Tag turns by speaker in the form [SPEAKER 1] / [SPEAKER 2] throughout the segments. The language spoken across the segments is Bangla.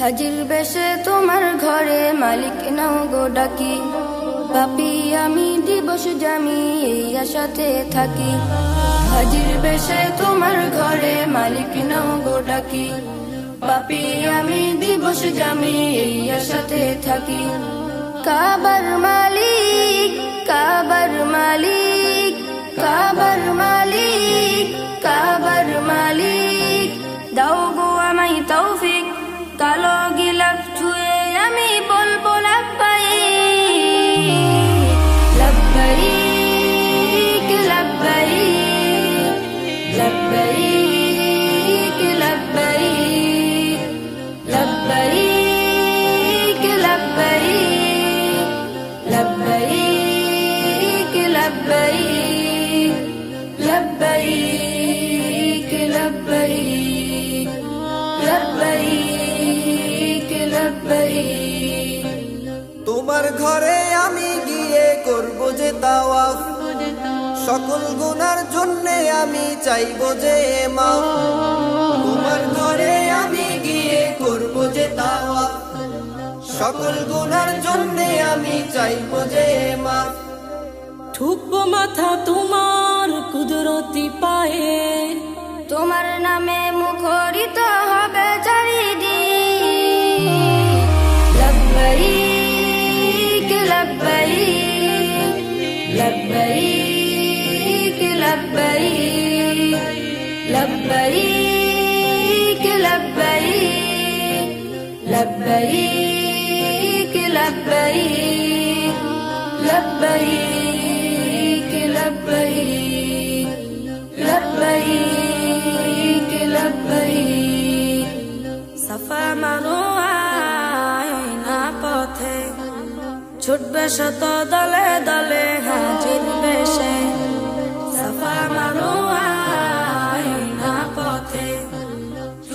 [SPEAKER 1] হাজির বেশে তোমার ঘরে মালিক নাও গো ডাকি, পাপী আমি দিবস জামি এই আশাতে থাকি। হাজির বেশে তোমার ঘরে মালিক নাও গো ডাকি, পাপী আমি দিবস জামি এই আশাতে থাকি। কাবার মালিক, কাবার মালিক, কাবার মালিক, কাবার মালিক, দাও গো আমায় তৌফিক, কালো গিলাফ ছুঁয়ে আমি বলবো লাব্বাইক, লাব্বাইক, লাব্বাইক, লাব্বাইক, লাব্বাইক, লাব্বাইক, লাব্বাইক, লাব্বাইক, লাব্বাইক, লাব্বাইক, লাব্বাইক, লাব্বাইক।
[SPEAKER 2] তোমার ঘরে আমি গিয়ে করব যে তাওয়াফ, সকল গুনার জন্যে আমি চাইব যে মাফ। তোমার ঘরে আমি গিয়ে করব যে তাওয়াফ, সকল গুনার জন্যে আমি চাইব যে মাফ।
[SPEAKER 3] ঠুকবো মাথা তোমার কুদরতি পায়ে,
[SPEAKER 1] তোমার নামে মুখরিত হবে চারিদিক। লাব্বাইক, লাব্বাইক, লাব্বাইক, লাব্বাইক, লাব্বাইক, লাব্বাইক, লাব্বাইক, লাব্বাইক, লাব্বাইক, লাব্বাইক, লাব্বাইক, লাব্বাইক।
[SPEAKER 3] সাফা মারোয়া না পথে, ছুটবে শত দলে দলে হাজির বেশে। সাফা মারোয়া না পথে,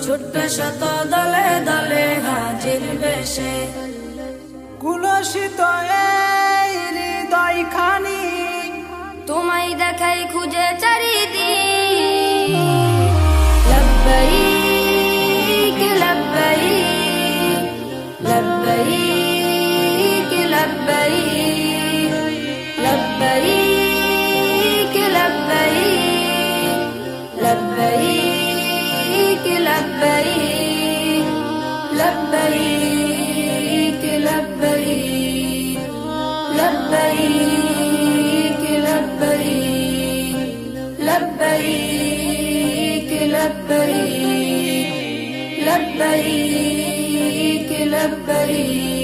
[SPEAKER 3] ছুটবে শত দলে দলে হাজির বেশে।
[SPEAKER 2] কুলসিত এই হৃদয় খানি,
[SPEAKER 1] তোমায় দেখাই খুঁজে চারিদিক। লাব্বাইক, লাব্বাইক, লাব্বাইক, লাব্বাইক, লাব্বাইক, লাব্বাইক, লাব্বাইক, লাব্বাইক, লাব্বাইক, লাব্বাইক, লাব্বাইক, লাব্বাইক, লাব্বাইক, লাব্বাইক, লাব্বাইক, লাব্বাইক।